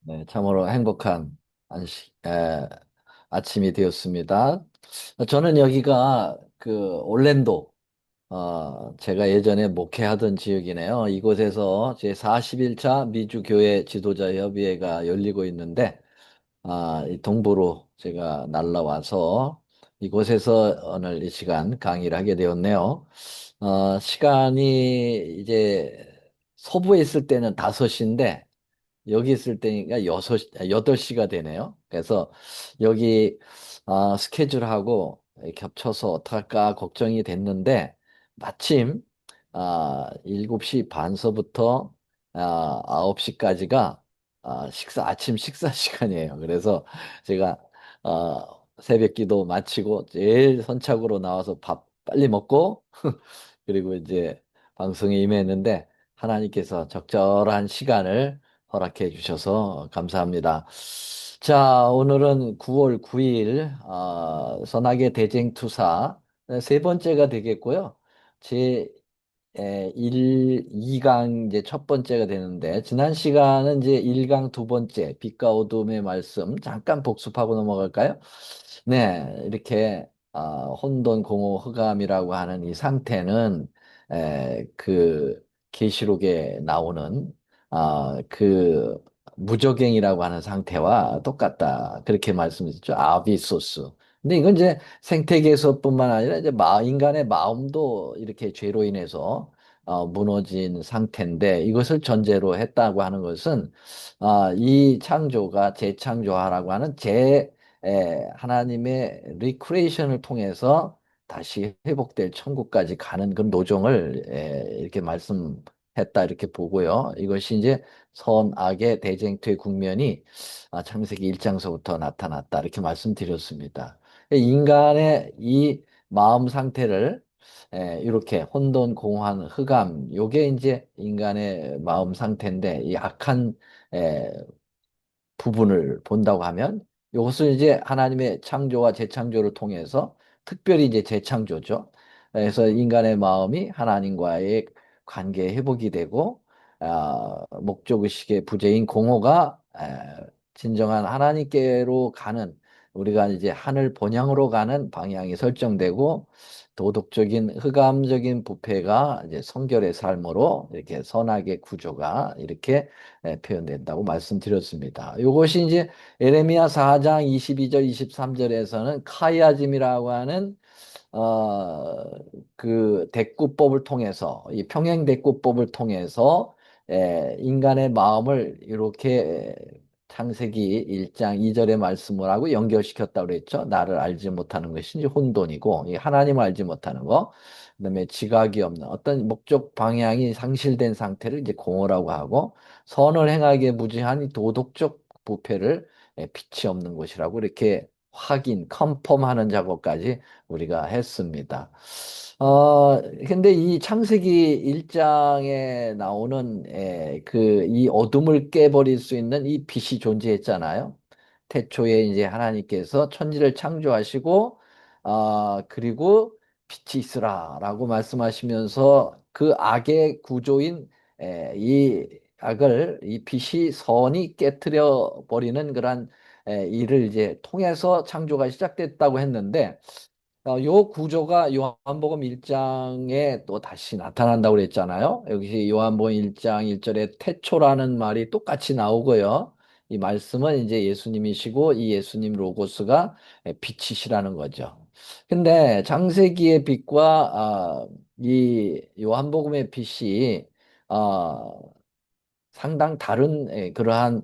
네, 참으로 행복한 아침이 되었습니다. 저는 여기가 그 올랜도, 제가 예전에 목회하던 지역이네요. 이곳에서 제 41차 미주교회 지도자협의회가 열리고 있는데, 이 동부로 제가 날라와서 이곳에서 오늘 이 시간 강의를 하게 되었네요. 시간이 이제 서부에 있을 때는 5시인데, 여기 있을 때니까 8시가 되네요. 그래서 여기 스케줄하고 겹쳐서 어떡할까 걱정이 됐는데 마침 7시 반서부터 9시까지가 아침 식사 시간이에요. 그래서 제가 새벽 기도 마치고 제일 선착으로 나와서 밥 빨리 먹고 그리고 이제 방송에 임했는데 하나님께서 적절한 시간을 허락해 주셔서 감사합니다. 자, 오늘은 9월 9일, 선악의 대쟁투사 세 번째가 되겠고요. 제 2강 이제 첫 번째가 되는데, 지난 시간은 이제 1강 두 번째, 빛과 어둠의 말씀, 잠깐 복습하고 넘어갈까요? 네, 이렇게, 혼돈, 공허, 흑암이라고 하는 이 상태는, 그, 계시록에 나오는, 그, 무저갱이라고 하는 상태와 똑같다. 그렇게 말씀드렸죠. 아비소스. 근데 이건 이제 생태계에서뿐만 아니라 이제 인간의 마음도 이렇게 죄로 인해서 무너진 상태인데 이것을 전제로 했다고 하는 것은 이 창조가 재창조하라고 하는 하나님의 리크레이션을 통해서 다시 회복될 천국까지 가는 그 노정을 이렇게 말씀했다 이렇게 보고요. 이것이 이제 선악의 대쟁투의 국면이 창세기 1장서부터 나타났다 이렇게 말씀드렸습니다. 인간의 이 마음 상태를 이렇게 혼돈, 공허한, 흑암, 요게 이제 인간의 마음 상태인데 이 악한 에, 부분을 본다고 하면 이것을 이제 하나님의 창조와 재창조를 통해서 특별히 이제 재창조죠. 그래서 인간의 마음이 하나님과의 관계 회복이 되고 목적의식의 부재인 공허가 진정한 하나님께로 가는 우리가 이제 하늘 본향으로 가는 방향이 설정되고 도덕적인 흑암적인 부패가 이제 성결의 삶으로 이렇게 선악의 구조가 이렇게 표현된다고 말씀드렸습니다. 이것이 이제 에레미야 4장 22절 23절에서는 카이아짐이라고 하는 어, 그 대꾸법을 통해서 이 평행 대꾸법을 통해서 인간의 마음을 이렇게 창세기 1장 2절의 말씀을 하고 연결시켰다고 그랬죠. 나를 알지 못하는 것이 이제 혼돈이고 이 하나님을 알지 못하는 거. 그다음에 지각이 없는 어떤 목적 방향이 상실된 상태를 이제 공허라고 하고 선을 행하기에 무지한 이 도덕적 부패를 빛이 없는 것이라고 이렇게 컨펌하는 작업까지 우리가 했습니다. 근데 이 창세기 1장에 나오는 이 어둠을 깨버릴 수 있는 이 빛이 존재했잖아요. 태초에 이제 하나님께서 천지를 창조하시고, 그리고 빛이 있으라라고 말씀하시면서 그 악의 구조인 이 악을 이 빛이 선이 깨뜨려 버리는 그런 일을 이제 통해서 창조가 시작됐다고 했는데 요 구조가 요한복음 1장에 또 다시 나타난다고 그랬잖아요. 여기 요한복음 1장 1절에 태초라는 말이 똑같이 나오고요. 이 말씀은 이제 예수님이시고 이 예수님 로고스가 빛이시라는 거죠. 근데 창세기의 빛과 이 요한복음의 빛이 아, 상당 다른 그러한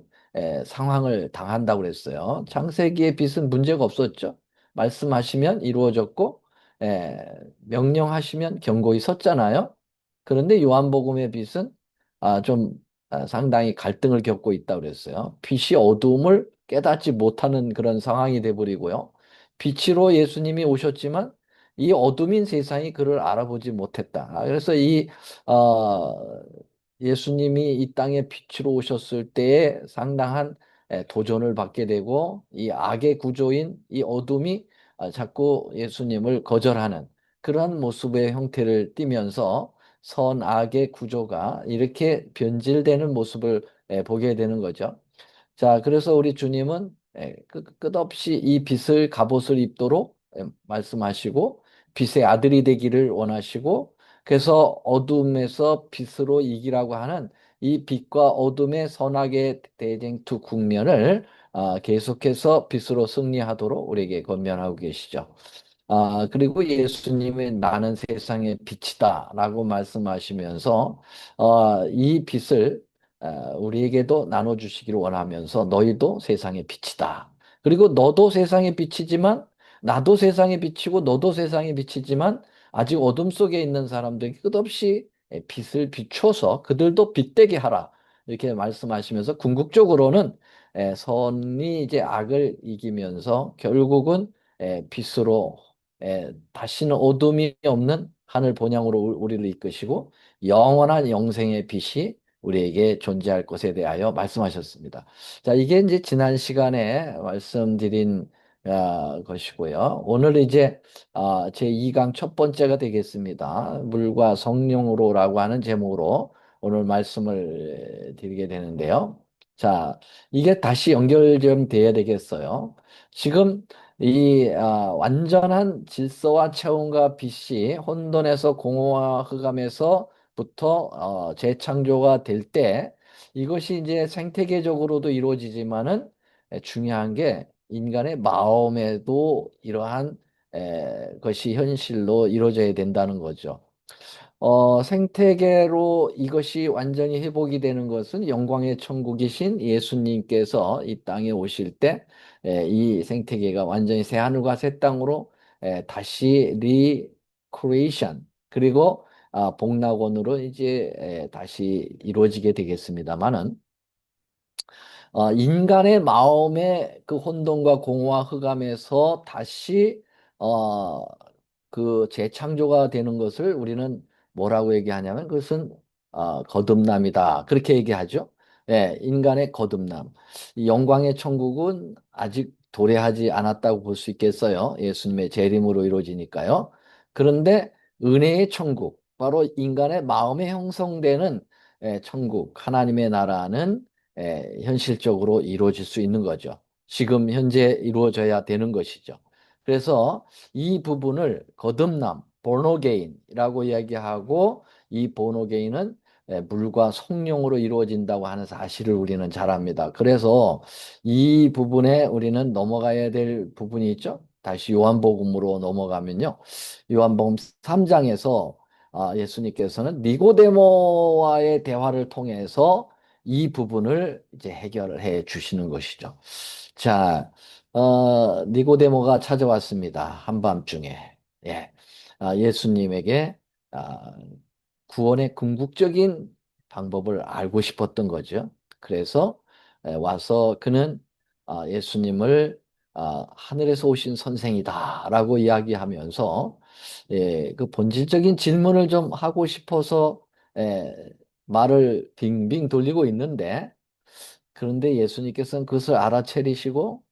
상황을 당한다고 그랬어요. 창세기의 빛은 문제가 없었죠. 말씀하시면 이루어졌고 명령하시면 경고히 섰잖아요. 그런데 요한복음의 빛은 좀 상당히 갈등을 겪고 있다고 그랬어요. 빛이 어두움을 깨닫지 못하는 그런 상황이 돼버리고요. 빛으로 예수님이 오셨지만 이 어둠인 세상이 그를 알아보지 못했다. 그래서 어, 예수님이 이 땅에 빛으로 오셨을 때에 상당한 도전을 받게 되고 이 악의 구조인 이 어둠이 자꾸 예수님을 거절하는 그런 모습의 형태를 띠면서 선악의 구조가 이렇게 변질되는 모습을 보게 되는 거죠. 자, 그래서 우리 주님은 끝없이 이 빛을 갑옷을 입도록 말씀하시고 빛의 아들이 되기를 원하시고 그래서 어둠에서 빛으로 이기라고 하는 이 빛과 어둠의 선악의 대쟁투 국면을 계속해서 빛으로 승리하도록 우리에게 권면하고 계시죠. 그리고 예수님이 나는 세상의 빛이다라고 말씀하시면서 이 빛을 우리에게도 나눠주시기를 원하면서 너희도 세상의 빛이다. 그리고 너도 세상의 빛이지만 나도 세상의 빛이고 너도 세상의 빛이지만 아직 어둠 속에 있는 사람들이 끝없이 빛을 비춰서 그들도 빛되게 하라. 이렇게 말씀하시면서 궁극적으로는 선이 이제 악을 이기면서 결국은 빛으로 다시는 어둠이 없는 하늘 본향으로 우리를 이끄시고 영원한 영생의 빛이 우리에게 존재할 것에 대하여 말씀하셨습니다. 자, 이게 이제 지난 시간에 말씀드린 것이고요. 오늘 이제 제 2강 첫 번째가 되겠습니다. 물과 성령으로라고 하는 제목으로 오늘 말씀을 드리게 되는데요. 자, 이게 다시 연결 좀 돼야 되겠어요. 지금 이 완전한 질서와 체온과 빛이 혼돈에서 공허와 흑암에서부터 재창조가 될 때 이것이 이제 생태계적으로도 이루어지지만은 중요한 게 인간의 마음에도 이러한 것이 현실로 이루어져야 된다는 거죠. 생태계로 이것이 완전히 회복이 되는 것은 영광의 천국이신 예수님께서 이 땅에 오실 때, 이 생태계가 완전히 새 하늘과 새 땅으로 다시 리크리에이션, 그리고 복락원으로 이제 다시 이루어지게 되겠습니다만은, 인간의 마음의 그 혼돈과 공허와 흑암에서 다시 어, 그 재창조가 되는 것을 우리는 뭐라고 얘기하냐면 그것은 거듭남이다. 그렇게 얘기하죠. 예, 인간의 거듭남. 이 영광의 천국은 아직 도래하지 않았다고 볼 수 있겠어요. 예수님의 재림으로 이루어지니까요. 그런데 은혜의 천국, 바로 인간의 마음에 형성되는 천국, 하나님의 나라는 현실적으로 이루어질 수 있는 거죠. 지금 현재 이루어져야 되는 것이죠. 그래서 이 부분을 거듭남, born again이라고 이야기하고 이 born again은 물과 성령으로 이루어진다고 하는 사실을 우리는 잘 압니다. 그래서 이 부분에 우리는 넘어가야 될 부분이 있죠. 다시 요한복음으로 넘어가면요. 요한복음 3장에서 예수님께서는 니고데모와의 대화를 통해서 이 부분을 이제 해결을 해 주시는 것이죠. 자, 니고데모가 찾아왔습니다. 한밤중에. 예. 예수님에게 아, 구원의 궁극적인 방법을 알고 싶었던 거죠. 그래서 와서 그는 예수님을 하늘에서 오신 선생이다라고 이야기하면서 그 본질적인 질문을 좀 하고 싶어서 예, 말을 빙빙 돌리고 있는데 그런데 예수님께서는 그것을 알아채리시고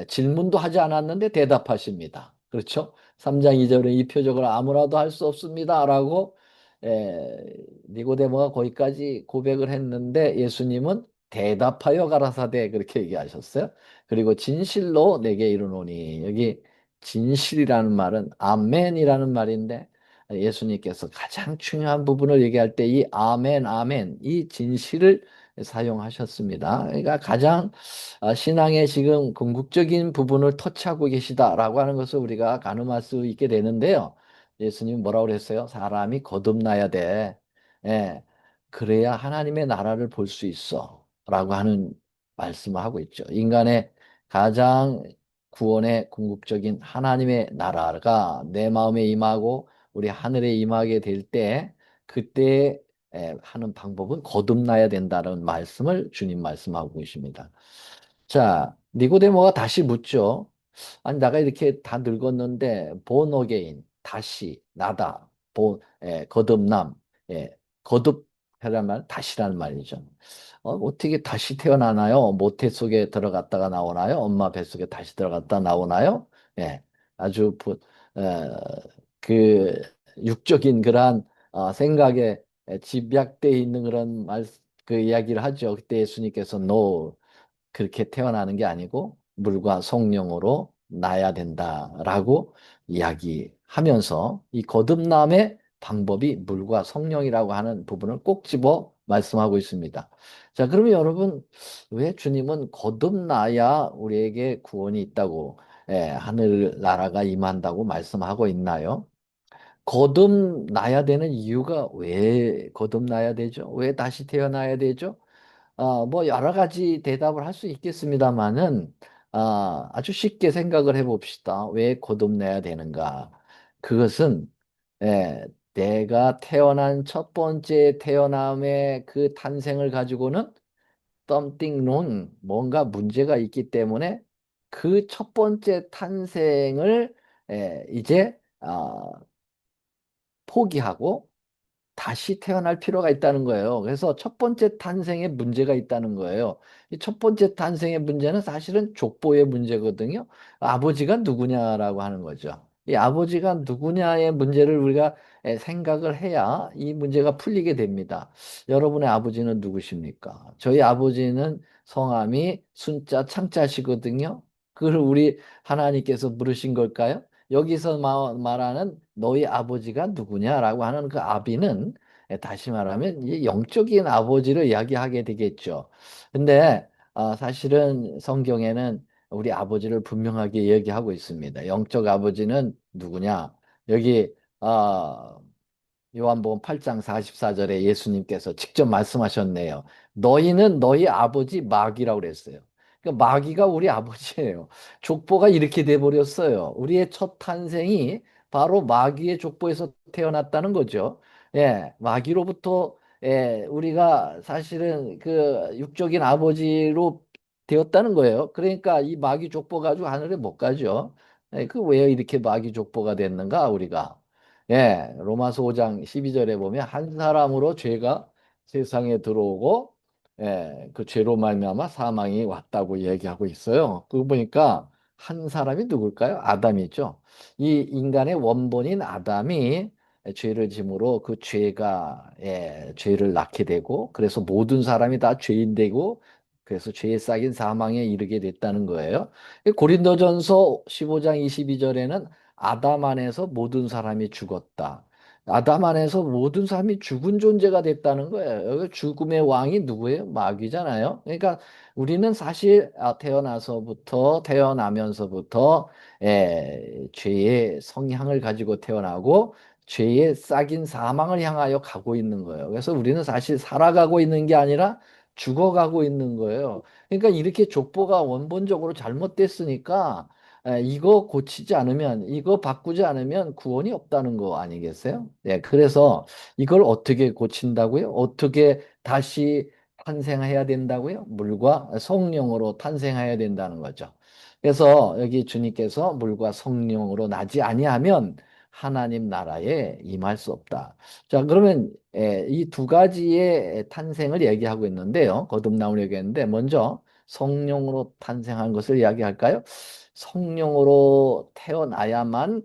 질문도 하지 않았는데 대답하십니다. 그렇죠? 3장 2절에 이 표적을 아무나도 할 수 없습니다라고 니고데모가 거기까지 고백을 했는데 예수님은 대답하여 가라사대 그렇게 얘기하셨어요. 그리고 진실로 내게 이르노니 여기 진실이라는 말은 아멘이라는 말인데 예수님께서 가장 중요한 부분을 얘기할 때 이 아멘 아멘 이 진실을 사용하셨습니다. 그러니까 가장 신앙의 지금 궁극적인 부분을 터치하고 계시다라고 하는 것을 우리가 가늠할 수 있게 되는데요. 예수님 뭐라고 그랬어요? 사람이 거듭나야 돼. 예. 그래야 하나님의 나라를 볼 수 있어. 라고 하는 말씀을 하고 있죠. 인간의 가장 구원의 궁극적인 하나님의 나라가 내 마음에 임하고 우리 하늘에 임하게 될 때, 그때 하는 방법은 거듭나야 된다는 말씀을 주님 말씀하고 계십니다. 자, 니고데모가 다시 묻죠. 아니, 내가 이렇게 다 늙었는데, born again, 다시, 나다, 거듭남, 거듭이라는 말, 다시라는 말이죠. 어떻게 다시 태어나나요? 모태 속에 들어갔다가 나오나요? 엄마 뱃속에 다시 들어갔다 나오나요? 예, 아주 어, 그 육적인 그러한 생각에 집약돼 있는 그런 그 이야기를 하죠. 그때 예수님께서 너 그렇게 태어나는 게 아니고 물과 성령으로 나야 된다라고 이야기하면서 이 거듭남의 방법이 물과 성령이라고 하는 부분을 꼭 집어 말씀하고 있습니다. 자, 그러면 여러분, 왜 주님은 거듭나야 우리에게 구원이 있다고, 하늘나라가 임한다고 말씀하고 있나요? 거듭나야 되는 이유가 왜 거듭나야 되죠? 왜 다시 태어나야 되죠? 뭐 여러 가지 대답을 할 수 있겠습니다만은 아주 쉽게 생각을 해봅시다. 왜 거듭내야 되는가? 그것은 내가 태어난 첫 번째 태어남의 그 탄생을 가지고는 something wrong, 뭔가 문제가 있기 때문에 그 첫 번째 탄생을 이제 포기하고 다시 태어날 필요가 있다는 거예요. 그래서 첫 번째 탄생에 문제가 있다는 거예요. 이 첫 번째 탄생의 문제는 사실은 족보의 문제거든요. 아버지가 누구냐라고 하는 거죠. 이 아버지가 누구냐의 문제를 우리가 생각을 해야 이 문제가 풀리게 됩니다. 여러분의 아버지는 누구십니까? 저희 아버지는 성함이 순자 창자시거든요. 그걸 우리 하나님께서 물으신 걸까요? 여기서 말하는 너희 아버지가 누구냐라고 하는 그 아비는 다시 말하면 이 영적인 아버지를 이야기하게 되겠죠. 근데 사실은 성경에는 우리 아버지를 분명하게 얘기하고 있습니다. 영적 아버지는 누구냐? 여기 아, 요한복음 8장 44절에 예수님께서 직접 말씀하셨네요. 너희는 너희 아버지 마귀라고 그랬어요. 그러니까 마귀가 우리 아버지예요. 족보가 이렇게 돼 버렸어요. 우리의 첫 탄생이 바로 마귀의 족보에서 태어났다는 거죠. 마귀로부터 우리가 사실은 그 육적인 아버지로 되었다는 거예요. 그러니까 이 마귀 족보 가지고 하늘에 못 가죠. 그 왜 이렇게 마귀 족보가 됐는가 우리가? 로마서 5장 12절에 보면 한 사람으로 죄가 세상에 들어오고 그 죄로 말미암아 사망이 왔다고 얘기하고 있어요. 그거 보니까 한 사람이 누굴까요? 아담이죠. 이 인간의 원본인 아담이 죄를 짐으로 그 죄가 죄를 낳게 되고 그래서 모든 사람이 다 죄인 되고 그래서 죄에 싹인 사망에 이르게 됐다는 거예요. 고린도전서 15장 22절에는 아담 안에서 모든 사람이 죽었다. 아담 안에서 모든 사람이 죽은 존재가 됐다는 거예요. 여기 죽음의 왕이 누구예요? 마귀잖아요. 그러니까 우리는 사실 태어나서부터 태어나면서부터 죄의 성향을 가지고 태어나고 죄의 싹인 사망을 향하여 가고 있는 거예요. 그래서 우리는 사실 살아가고 있는 게 아니라 죽어가고 있는 거예요. 그러니까 이렇게 족보가 원본적으로 잘못됐으니까 이거 고치지 않으면, 이거 바꾸지 않으면 구원이 없다는 거 아니겠어요? 네, 그래서 이걸 어떻게 고친다고요? 어떻게 다시 탄생해야 된다고요? 물과 성령으로 탄생해야 된다는 거죠. 그래서 여기 주님께서 물과 성령으로 나지 아니하면 하나님 나라에 임할 수 없다. 자, 그러면 이 두 가지의 탄생을 얘기하고 있는데요. 거듭남을 얘기했는데 먼저 성령으로 탄생한 것을 이야기할까요? 성령으로 태어나야만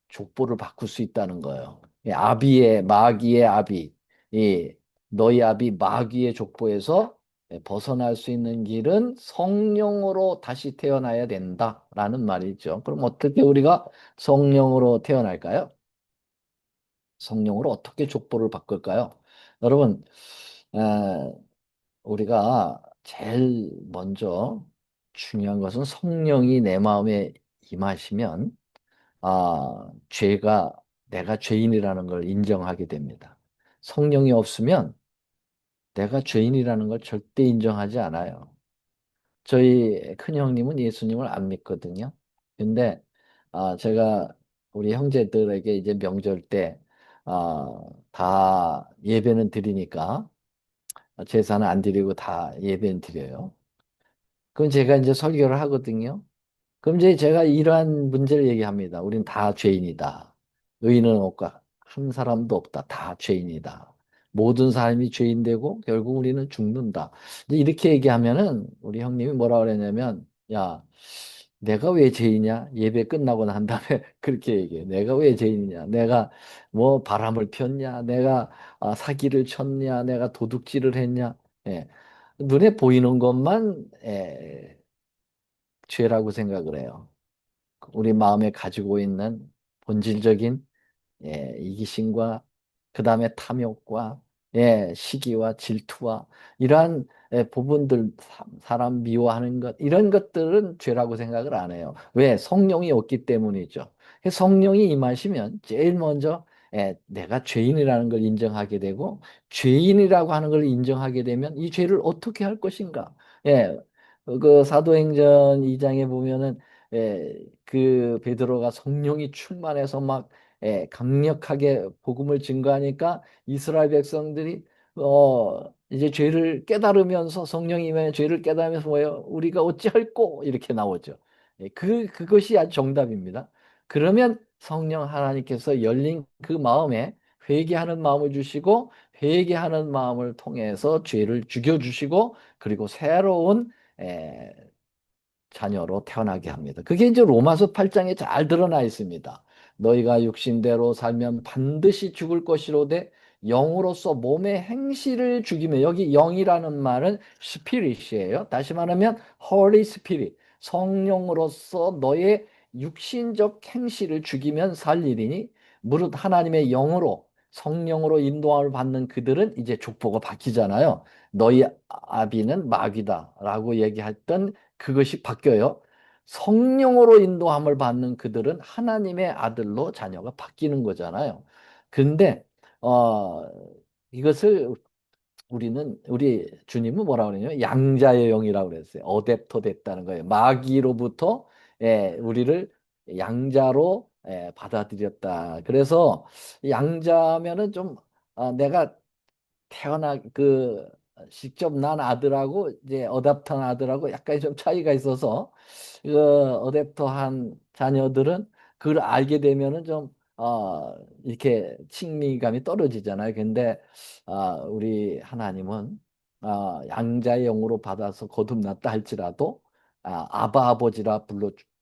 족보를 바꿀 수 있다는 거예요. 아비의 마귀의 아비, 이 너희 아비 마귀의 족보에서 벗어날 수 있는 길은 성령으로 다시 태어나야 된다라는 말이죠. 그럼 어떻게 우리가 성령으로 태어날까요? 성령으로 어떻게 족보를 바꿀까요? 여러분, 에, 우리가 제일 먼저 중요한 것은 성령이 내 마음에 임하시면 죄가 내가 죄인이라는 걸 인정하게 됩니다. 성령이 없으면 내가 죄인이라는 걸 절대 인정하지 않아요. 저희 큰형님은 예수님을 안 믿거든요. 근데 제가 우리 형제들에게 이제 명절 때 다 예배는 드리니까 제사는 안 드리고 다 예배는 드려요. 그럼 제가 이제 설교를 하거든요. 그럼 이제 제가 이러한 문제를 얘기합니다. 우린 다 죄인이다. 의인은 없고 한 사람도 없다. 다 죄인이다. 모든 사람이 죄인 되고 결국 우리는 죽는다. 이제 이렇게 얘기하면은 우리 형님이 뭐라 그랬냐면 야, 내가 왜 죄인이냐? 예배 끝나고 난 다음에 그렇게 얘기해. 내가 왜 죄인이냐? 내가 뭐 바람을 폈냐? 내가 사기를 쳤냐? 내가 도둑질을 했냐? 예. 눈에 보이는 것만 죄라고 생각을 해요. 우리 마음에 가지고 있는 본질적인 이기심과 그다음에 탐욕과 시기와 질투와 이러한 부분들 사람 미워하는 것 이런 것들은 죄라고 생각을 안 해요. 왜? 성령이 없기 때문이죠. 성령이 임하시면 제일 먼저 내가 죄인이라는 걸 인정하게 되고 죄인이라고 하는 걸 인정하게 되면 이 죄를 어떻게 할 것인가? 예. 그 사도행전 2장에 보면은 그 베드로가 성령이 충만해서 막 강력하게 복음을 증거하니까 이스라엘 백성들이 이제 죄를 깨달으면서 성령이 임하여 죄를 깨달으면서 뭐예요? 우리가 어찌할꼬 이렇게 나오죠. 그것이 아주 정답입니다. 그러면 성령 하나님께서 열린 그 마음에 회개하는 마음을 주시고 회개하는 마음을 통해서 죄를 죽여주시고 그리고 새로운 에, 자녀로 태어나게 합니다. 그게 이제 로마서 8장에 잘 드러나 있습니다. 너희가 육신대로 살면 반드시 죽을 것이로되 영으로서 몸의 행실을 죽이며 여기 영이라는 말은 스피릿이에요. 다시 말하면 Holy Spirit 성령으로서 너의 육신적 행실을 죽이면 살 일이니 무릇 하나님의 영으로 성령으로 인도함을 받는 그들은 이제 족보가 바뀌잖아요. 너희 아비는 마귀다라고 얘기했던 그것이 바뀌어요. 성령으로 인도함을 받는 그들은 하나님의 아들로 자녀가 바뀌는 거잖아요. 근데 어 이것을 우리 주님은 뭐라고 그러냐면 양자의 영이라고 그랬어요. 어댑터 됐다는 거예요. 마귀로부터 우리를 양자로 받아들였다. 그래서 양자면은 좀 내가 직접 난 아들하고 이제 어댑터한 아들하고 약간 좀 차이가 있어서 그 어댑터한 자녀들은 그걸 알게 되면은 좀 이렇게 친밀감이 떨어지잖아요. 근데 우리 하나님은 양자의 영으로 받아서 거듭났다 할지라도 아바 아버지라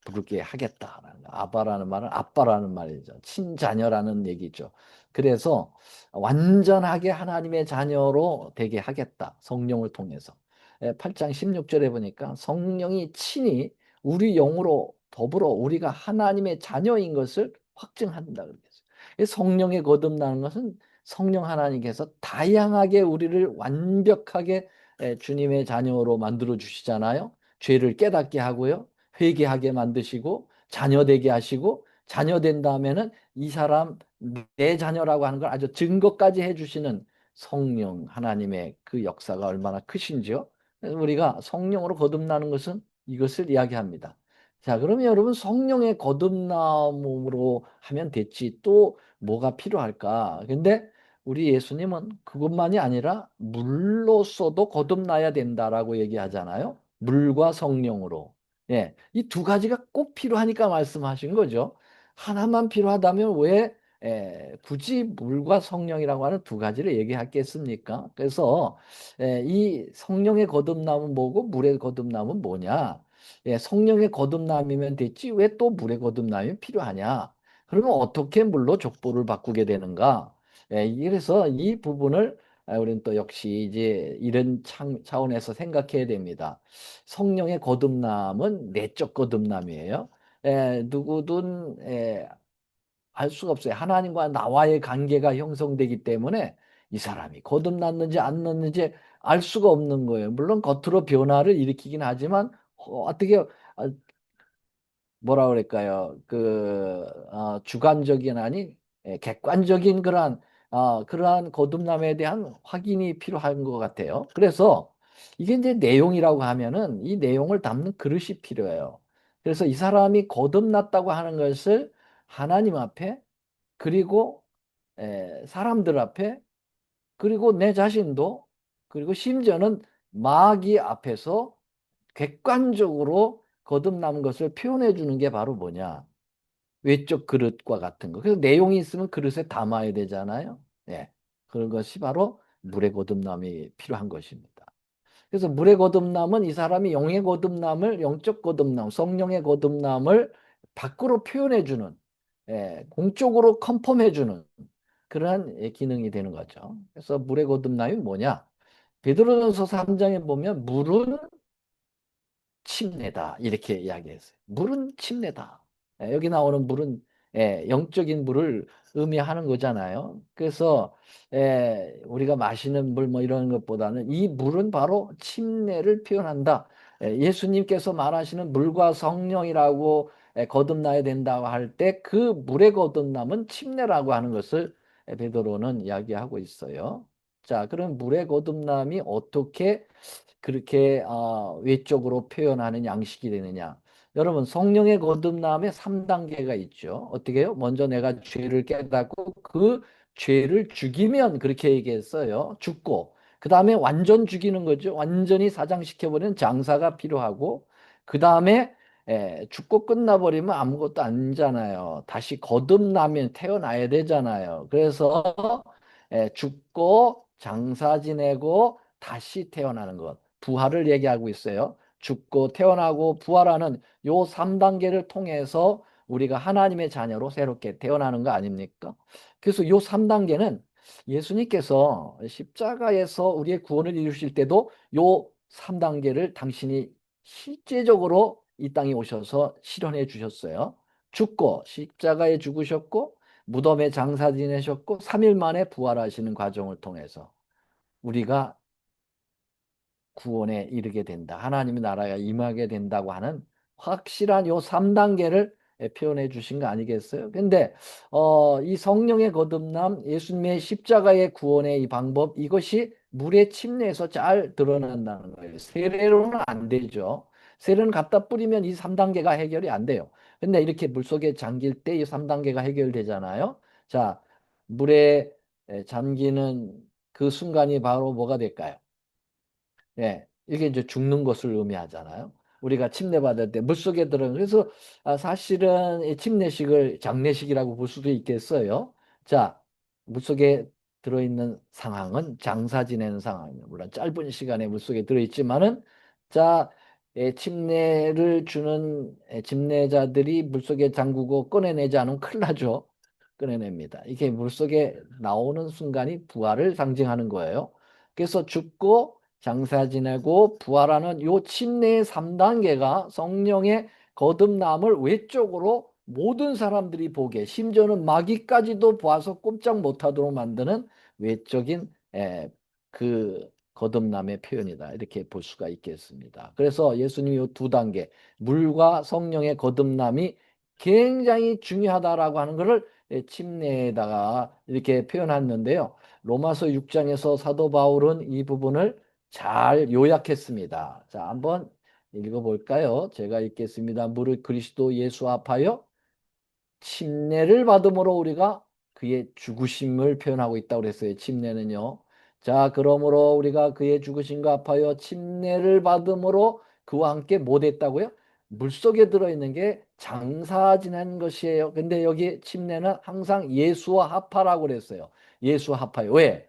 부르게 하겠다라는 거. 아바라는 말은 아빠라는 말이죠. 친자녀라는 얘기죠. 그래서 완전하게 하나님의 자녀로 되게 하겠다. 성령을 통해서. 8장 16절에 보니까 성령이 친히 우리 영으로 더불어 우리가 하나님의 자녀인 것을 확증한다 그랬어요. 성령의 거듭나는 것은 성령 하나님께서 다양하게 우리를 완벽하게 주님의 자녀로 만들어 주시잖아요. 죄를 깨닫게 하고요. 회개하게 만드시고 자녀 되게 하시고 자녀 된 다음에는 이 사람 내 자녀라고 하는 걸 아주 증거까지 해주시는 성령 하나님의 그 역사가 얼마나 크신지요. 그래서 우리가 성령으로 거듭나는 것은 이것을 이야기합니다. 자, 그러면 여러분 성령의 거듭남으로 하면 됐지 또 뭐가 필요할까? 근데 우리 예수님은 그것만이 아니라 물로서도 거듭나야 된다라고 얘기하잖아요. 물과 성령으로. 이 두 가지가 꼭 필요하니까 말씀하신 거죠. 하나만 필요하다면 왜 굳이 물과 성령이라고 하는 두 가지를 얘기하겠습니까? 그래서 이 성령의 거듭남은 뭐고 물의 거듭남은 뭐냐? 성령의 거듭남이면 됐지 왜 또 물의 거듭남이 필요하냐? 그러면 어떻게 물로 족보를 바꾸게 되는가? 그래서 이 부분을 우리는 또 역시 이제 이런 차원에서 생각해야 됩니다. 성령의 거듭남은 내적 거듭남이에요. 누구든 알 수가 없어요. 하나님과 나와의 관계가 형성되기 때문에 이 사람이 거듭났는지 안 났는지 알 수가 없는 거예요. 물론 겉으로 변화를 일으키긴 하지만 어떻게 뭐라 그럴까요? 주관적인 아니 객관적인 그러한 거듭남에 대한 확인이 필요한 것 같아요. 그래서 이게 이제 내용이라고 하면은 이 내용을 담는 그릇이 필요해요. 그래서 이 사람이 거듭났다고 하는 것을 하나님 앞에 그리고 사람들 앞에 그리고 내 자신도 그리고 심지어는 마귀 앞에서 객관적으로 거듭남은 것을 표현해 주는 게 바로 뭐냐? 외적 그릇과 같은 거. 그래서 내용이 있으면 그릇에 담아야 되잖아요. 그런 것이 바로 물의 거듭남이 필요한 것입니다. 그래서 물의 거듭남은 이 사람이 영의 거듭남을, 영적 거듭남, 성령의 거듭남을 밖으로 표현해주는, 공적으로 컨펌해주는 그러한 기능이 되는 거죠. 그래서 물의 거듭남이 뭐냐? 베드로전서 3장에 보면 물은 침례다 이렇게 이야기했어요. 물은 침례다. 여기 나오는 물은 영적인 물을 의미하는 거잖아요. 그래서 우리가 마시는 물 뭐 이런 것보다는 이 물은 바로 침례를 표현한다. 예수님께서 말하시는 물과 성령이라고 거듭나야 된다고 할 때 그 물의 거듭남은 침례라고 하는 것을 베드로는 이야기하고 있어요. 자, 그럼 물의 거듭남이 어떻게 그렇게 외적으로 표현하는 양식이 되느냐. 여러분 성령의 거듭남에 3단계가 있죠. 어떻게 해요? 먼저 내가 죄를 깨닫고 그 죄를 죽이면 그렇게 얘기했어요. 죽고 그 다음에 완전 죽이는 거죠. 완전히 사장시켜버리는 장사가 필요하고 그 다음에 죽고 끝나버리면 아무것도 아니잖아요. 다시 거듭나면 태어나야 되잖아요. 그래서 죽고 장사 지내고 다시 태어나는 것. 부활을 얘기하고 있어요. 죽고 태어나고 부활하는 요 3단계를 통해서 우리가 하나님의 자녀로 새롭게 태어나는 거 아닙니까? 그래서 요 3단계는 예수님께서 십자가에서 우리의 구원을 이루실 때도 요 3단계를 당신이 실제적으로 이 땅에 오셔서 실현해 주셨어요. 죽고 십자가에 죽으셨고 무덤에 장사 지내셨고 3일 만에 부활하시는 과정을 통해서 우리가 구원에 이르게 된다. 하나님의 나라가 임하게 된다고 하는 확실한 요 3단계를 표현해 주신 거 아니겠어요? 근데 이 성령의 거듭남, 예수님의 십자가의 구원의 이 방법, 이것이 물의 침례에서 잘 드러난다는 거예요. 세례로는 안 되죠. 세례는 갖다 뿌리면 이 3단계가 해결이 안 돼요. 근데 이렇게 물속에 잠길 때 이 3단계가 해결되잖아요. 자, 물에 잠기는 그 순간이 바로 뭐가 될까요? 이게 이제 죽는 것을 의미하잖아요. 우리가 침례받을 때 물속에 들어 그래서 사실은 이 침례식을 장례식이라고 볼 수도 있겠어요. 자, 물속에 들어있는 상황은 장사 지내는 상황이에요. 물론 짧은 시간에 물속에 들어있지만은 자, 침례를 주는 침례자들이 물속에 잠그고 꺼내내지 않으면 큰일 나죠. 꺼내냅니다. 이게 물속에 나오는 순간이 부활을 상징하는 거예요. 그래서 죽고 장사 지내고 부활하는 요 침례의 3단계가 성령의 거듭남을 외적으로 모든 사람들이 보게 심지어는 마귀까지도 보아서 꼼짝 못하도록 만드는 외적인 그 거듭남의 표현이다. 이렇게 볼 수가 있겠습니다. 그래서 예수님이 요 2단계 물과 성령의 거듭남이 굉장히 중요하다라고 하는 것을 침례에다가 이렇게 표현했는데요. 로마서 6장에서 사도 바울은 이 부분을 잘 요약했습니다. 자, 한번 읽어볼까요? 제가 읽겠습니다. 무릇 그리스도 예수 합하여 침례를 받음으로 우리가 그의 죽으심을 표현하고 있다고 그랬어요. 침례는요. 자, 그러므로 우리가 그의 죽으심과 합하여 침례를 받음으로 그와 함께 못 했다고요? 물속에 들어있는 게 장사 지낸 것이에요. 근데 여기 침례는 항상 예수와 합하라고 그랬어요. 예수와 합하여. 왜?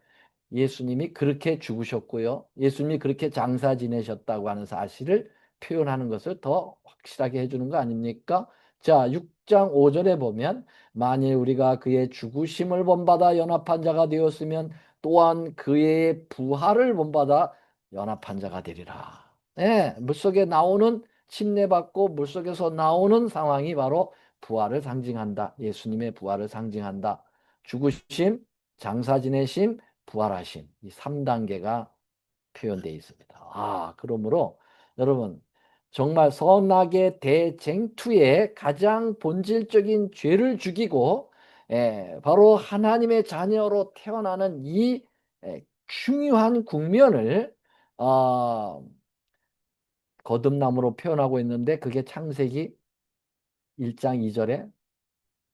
예수님이 그렇게 죽으셨고요. 예수님이 그렇게 장사 지내셨다고 하는 사실을 표현하는 것을 더 확실하게 해주는 거 아닙니까? 자, 6장 5절에 보면 만일 우리가 그의 죽으심을 본받아 연합한 자가 되었으면 또한 그의 부활을 본받아 연합한 자가 되리라. 물속에 나오는 침례받고 물속에서 나오는 상황이 바로 부활을 상징한다. 예수님의 부활을 상징한다. 죽으심, 장사 지내심, 부활하심. 이 3단계가 표현되어 있습니다. 그러므로 여러분 정말 선악의 대쟁투의 가장 본질적인 죄를 죽이고 바로 하나님의 자녀로 태어나는 이 중요한 국면을 어, 거듭남으로 표현하고 있는데 그게 창세기 1장 2절에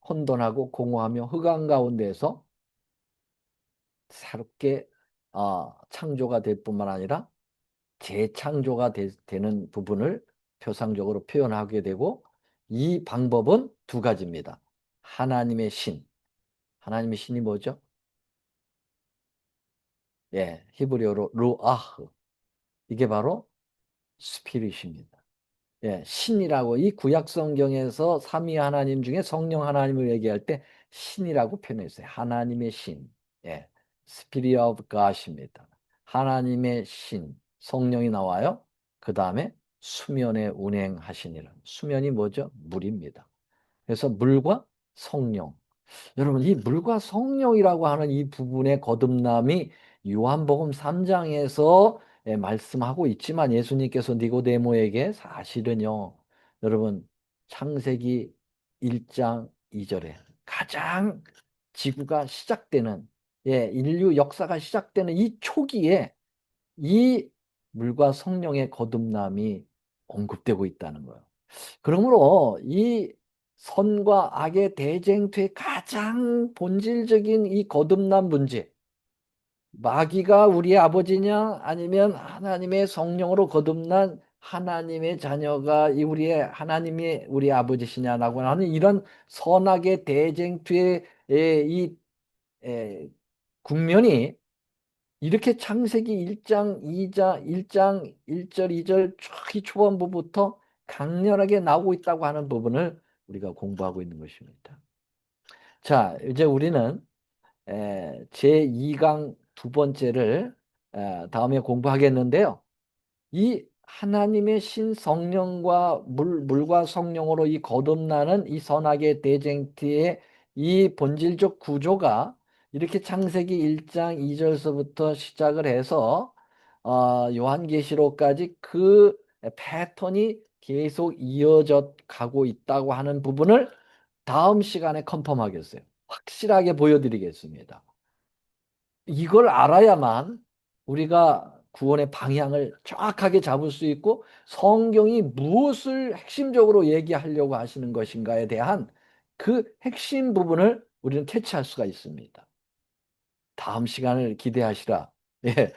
혼돈하고 공허하며 흑암 가운데에서 새롭게 창조가 될 뿐만 아니라 재창조가 되는 부분을 표상적으로 표현하게 되고 이 방법은 두 가지입니다. 하나님의 신. 하나님의 신이 뭐죠? 히브리어로 루아흐. 이게 바로 스피릿입니다. 예, 신이라고 이 구약 성경에서 삼위 하나님 중에 성령 하나님을 얘기할 때 신이라고 표현했어요. 하나님의 신. 예. Spirit of God입니다. 하나님의 신, 성령이 나와요. 그 다음에 수면에 운행하시니라. 수면이 뭐죠? 물입니다. 그래서 물과 성령. 여러분, 이 물과 성령이라고 하는 이 부분의 거듭남이 요한복음 3장에서 말씀하고 있지만 예수님께서 니고데모에게 사실은요, 여러분, 창세기 1장 2절에 가장 지구가 시작되는, 인류 역사가 시작되는 이 초기에 이 물과 성령의 거듭남이 언급되고 있다는 거예요. 그러므로 이 선과 악의 대쟁투의 가장 본질적인 이 거듭난 문제, 마귀가 우리의 아버지냐 아니면 하나님의 성령으로 거듭난 하나님의 자녀가 이 우리의 하나님이 우리 아버지시냐라고 하는 이런 선악의 대쟁투의 이 국면이 이렇게 창세기 1장 2장 1장 1절 2절 이 초반부부터 강렬하게 나오고 있다고 하는 부분을 우리가 공부하고 있는 것입니다. 자, 이제 우리는 제2강 두 번째를 다음에 공부하겠는데요. 이 하나님의 신 성령과 물과 성령으로 이 거듭나는 이 선악의 대쟁투의 이 본질적 구조가 이렇게 창세기 1장 2절서부터 시작을 해서 요한계시록까지 그 패턴이 계속 이어져 가고 있다고 하는 부분을 다음 시간에 컨펌하겠어요. 확실하게 보여드리겠습니다. 이걸 알아야만 우리가 구원의 방향을 정확하게 잡을 수 있고 성경이 무엇을 핵심적으로 얘기하려고 하시는 것인가에 대한 그 핵심 부분을 우리는 캐치할 수가 있습니다. 다음 시간을 기대하시라. 예,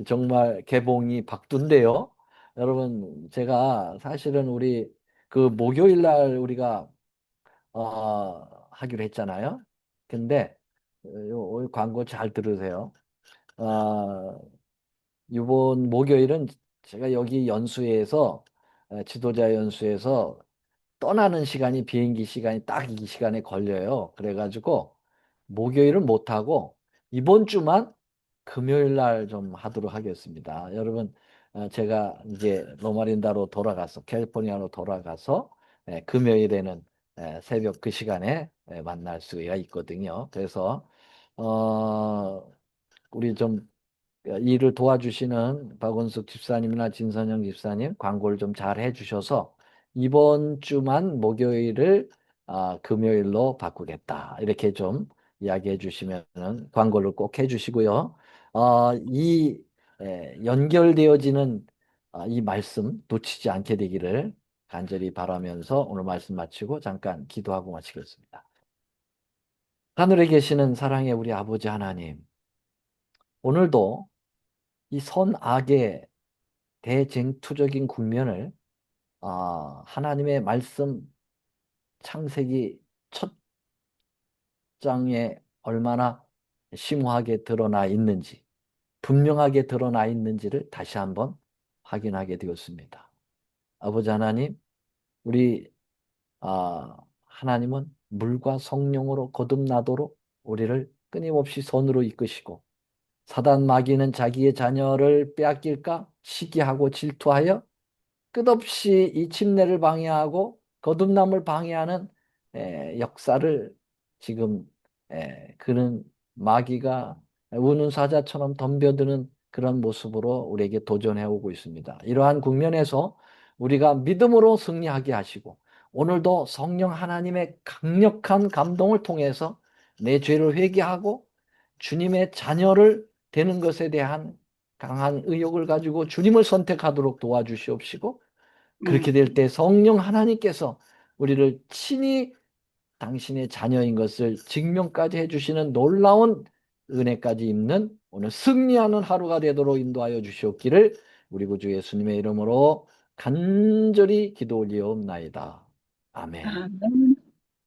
정말 개봉이 박두인데요. 여러분, 제가 사실은 우리 그 목요일 날 우리가 하기로 했잖아요. 근데 요 광고 잘 들으세요. 어, 이번 목요일은 제가 여기 연수회에서 지도자 연수에서 떠나는 시간이 비행기 시간이 딱 이 시간에 걸려요. 그래가지고 목요일은 못하고 이번 주만 금요일 날 좀 하도록 하겠습니다. 여러분, 제가 이제 로마린다로 돌아가서 캘리포니아로 돌아가서 금요일에는 새벽 그 시간에 만날 수가 있거든요. 그래서 우리 좀 일을 도와주시는 박원숙 집사님이나 진선영 집사님 광고를 좀 잘 해주셔서 이번 주만 목요일을 금요일로 바꾸겠다. 이렇게 좀 이야기해 주시면은 광고를 꼭 해주시고요. 이 연결되어지는 이 말씀 놓치지 않게 되기를 간절히 바라면서 오늘 말씀 마치고 잠깐 기도하고 마치겠습니다. 하늘에 계시는 사랑의 우리 아버지 하나님, 오늘도 이 선악의 대쟁투적인 국면을 하나님의 말씀 창세기 첫 장에 얼마나 심오하게 드러나 있는지, 분명하게 드러나 있는지를 다시 한번 확인하게 되었습니다. 아버지 하나님, 우리 하나님은 물과 성령으로 거듭나도록 우리를 끊임없이 선으로 이끄시고 사단 마귀는 자기의 자녀를 빼앗길까 시기하고 질투하여 끝없이 이 침례를 방해하고 거듭남을 방해하는 역사를 지금 그는 마귀가 우는 사자처럼 덤벼드는 그런 모습으로 우리에게 도전해 오고 있습니다. 이러한 국면에서 우리가 믿음으로 승리하게 하시고 오늘도 성령 하나님의 강력한 감동을 통해서 내 죄를 회개하고 주님의 자녀를 되는 것에 대한 강한 의욕을 가지고 주님을 선택하도록 도와주시옵시고 그렇게 될 때 성령 하나님께서 우리를 친히 당신의 자녀인 것을 증명까지 해주시는 놀라운 은혜까지 입는 오늘 승리하는 하루가 되도록 인도하여 주시옵기를 우리 구주 예수님의 이름으로 간절히 기도 올리옵나이다. 아멘. 아멘.